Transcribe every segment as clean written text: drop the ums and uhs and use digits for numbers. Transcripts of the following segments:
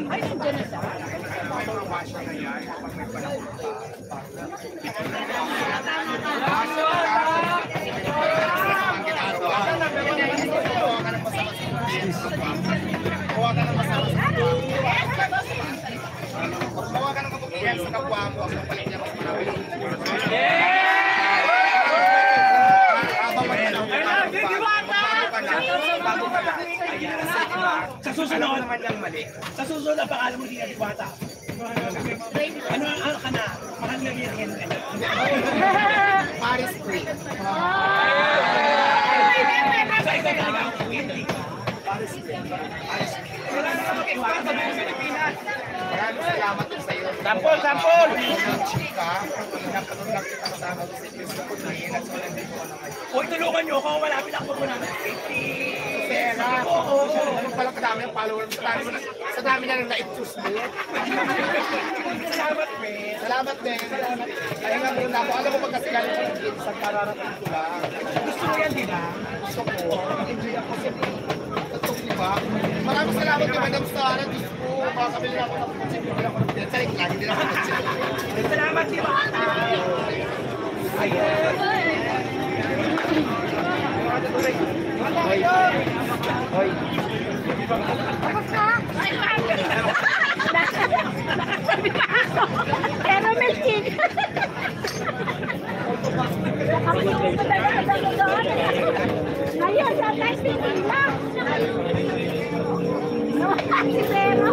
Ay, nandiyan na siya. Kuha ka ng masama sa kapwa. Kuha ka ng kapagkilan sa kapwa mo. Ang palit niya mas marami. Sa susunod, sa susunod ang pangalan mo di Diwata. Ano ka na? Mahal na Virgen ka na. Paris Queen. Sa ikaw talaga ang Queen. Paris Queen. Maraming salamat din sa iyo. Sampol, sampol! Chika, napatulog kita kasama sa iyo sa kunahin at sa nandito ko na ngayon. Uy, tulungan nyo ako. Malapit ako po namin. Pera. Oo. Ano pala kadami ang followers. Sa dami na nang na-choose mo. Salamat, men. Salamat din. Kaya nga muna ako. Alam mo pag kasi galing ko ng sa kararating ko lang. Gusto mo yan, di ba? Gusto ko. Enjoy ako sa ito, di ba? Maraming salamat kay Madam Sara. Diyos ko. Makakabili na ako ng kutsi. Hindi ako ng kutsi. Lagi din ako ng kutsi. Salamat, di ba? Ayun. Hoy. Hoy. Pero may skin. Ngayon, sa tayo pinila. Si Pero.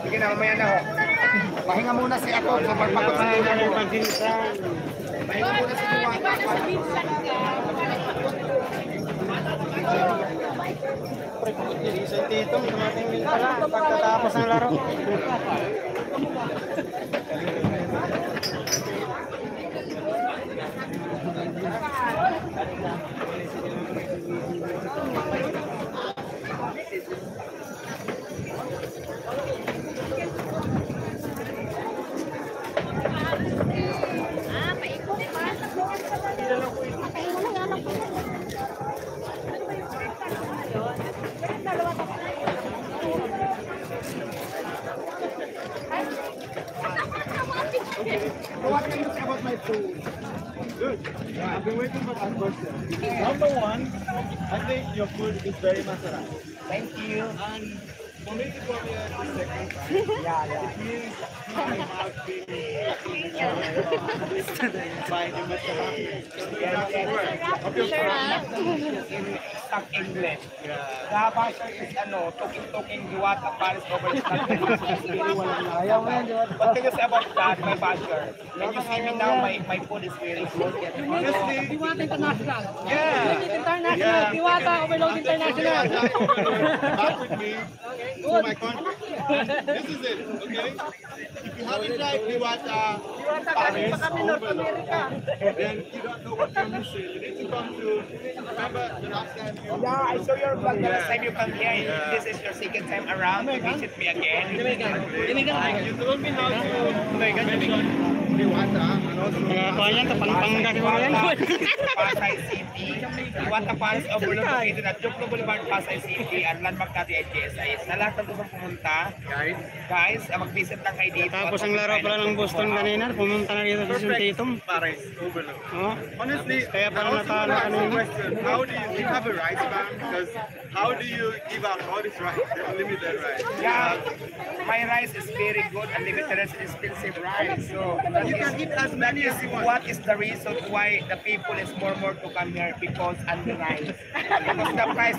Sige na, mamaya na ho. Pahinga muna si ako sa pagpagod sa iyo. Pahinga muna si Diwata. Isang titong, tumating din pala pagkatapos ng laro. What can you say about my food? Good. I've been waiting for that question. Number one, I think your food is very masarap. Thank you. And for me to come here the second time, Yeah. it means my mouth being by the masarap. Of your food. Stock English. Dapat is talking Diwata Paris over Ayaw mo yan, Diwata. What can you say about that, my basher? Can you see me now? My food is very good. Honestly, Diwata International. Yeah. International. Diwata Overload International. back with me to my country. This is it, okay? If you haven't tried Diwata Paris Overload, then you don't know what you're missing. You need to come to, remember the last time you... Yeah, I saw your vlog the last time you come here. This is your second time around to visit me again. You told me how to mention Diwata and also... Pasay City. Diwata Paris Overload located at Jokno Boulevard, Pasay City. Ang landmark natin ay GSIS. Na lahat ng gustong pumunta, guys, mag-visit lang kayo dito. Tapos ang laro pala ng Boston kanina, pumunta na dito sa Titong. Paris Overload. Oh. Honestly, Kaya pala I also natalo want to ask you a kanina. question. How do you have a rice bank? Because how do you give out all this rice, unlimited rice? Yeah, my rice is very good. Unlimited is expensive rice. So You can eat as many as you want. what is the reason why the people is more to come here because under rice? Because the price